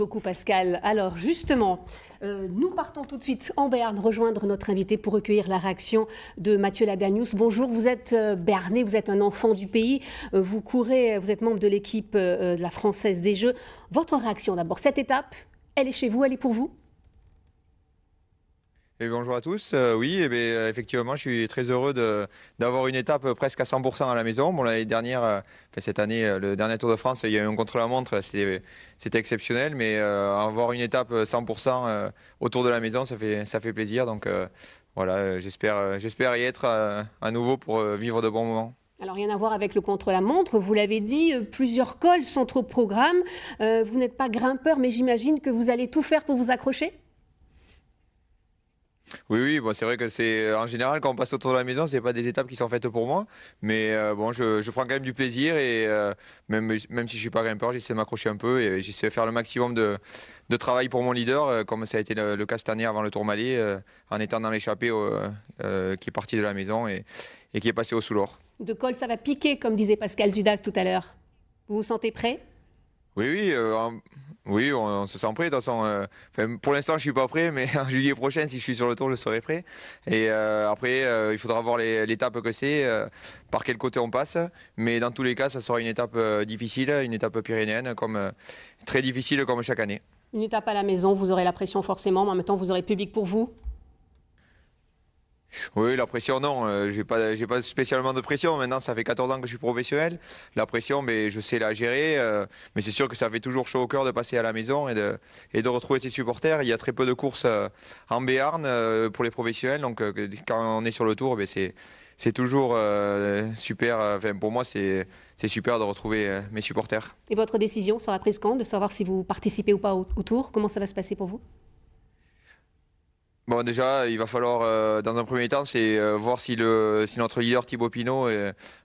Beaucoup Pascal. Alors justement, nous partons tout de suite en Béarn rejoindre notre invité pour recueillir la réaction de Mathieu Ladanius. Bonjour, vous êtes béarnais, vous êtes un enfant du pays, vous courez, vous êtes membre de l'équipe de la Française des Jeux. Votre réaction d'abord, cette étape, elle est chez vous, elle est pour vous? Et bonjour à tous. Oui, effectivement, je suis très heureux d'avoir une étape presque à 100% à la maison. Bon, l'année dernière, cette année, le dernier Tour de France, il y a eu un contre-la-montre, c'était exceptionnel, mais avoir une étape 100% autour de la maison, ça fait plaisir. Donc voilà, j'espère y être à nouveau pour vivre de bons moments. Alors rien à voir avec le contre-la-montre, vous l'avez dit, plusieurs cols sont au programme. Vous n'êtes pas grimpeur, mais j'imagine que vous allez tout faire pour vous accrocher? Oui, bon, c'est vrai que c'est en général quand on passe autour de la maison, c'est pas des étapes qui sont faites pour moi, mais bon, je prends quand même du plaisir et même si je suis pas grimpeur, j'essaie de m'accrocher un peu et j'essaie de faire le maximum de travail pour mon leader, comme ça a été le cas cette année avant le Tourmalet, en étant dans l'échappée qui est parti de la maison et qui est passé au Soulor. De col, ça va piquer, comme disait Pascal Zudas tout à l'heure. Vous vous sentez prêt? Oui, oui, on se sent prêt. De toute façon, pour l'instant, je suis pas prêt, mais en juillet prochain, si je suis sur le tour, je serai prêt. Et après, il faudra voir l'étape que c'est, par quel côté on passe. Mais dans tous les cas, ça sera une étape difficile, une étape pyrénéenne, très difficile comme chaque année. Une étape à la maison, vous aurez la pression forcément, mais en même temps, vous aurez le public pour vous. Oui, la pression, non. J'ai pas spécialement de pression. Maintenant, ça fait 14 ans que je suis professionnel. La pression, mais je sais la gérer. Mais c'est sûr que ça fait toujours chaud au cœur de passer à la maison et de retrouver ses supporters. Il y a très peu de courses en Béarn pour les professionnels. Donc, quand on est sur le tour, c'est toujours super. Enfin, pour moi, c'est super de retrouver mes supporters. Et votre décision sera prise quand? De savoir si vous participez ou pas au tour? Comment ça va se passer pour vous? Bon, déjà, il va falloir, dans un premier temps, c'est voir si notre leader Thibaut Pinot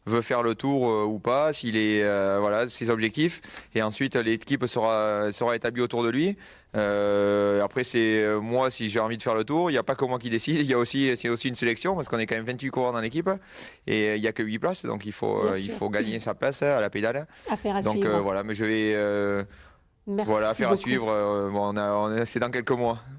veut faire le tour ou pas, s'il est, voilà, ses objectifs. Et ensuite, l'équipe sera établie autour de lui. Après, c'est moi, si j'ai envie de faire le tour, il n'y a pas que moi qui décide. C'est aussi une sélection, parce qu'on est quand même 28 coureurs dans l'équipe. Et il n'y a que 8 places, donc il faut gagner sa place à la pédale. Affaire à Donc suivre. voilà, mais je vais... Merci voilà, affaire à beaucoup. suivre. Bon, c'est dans quelques mois.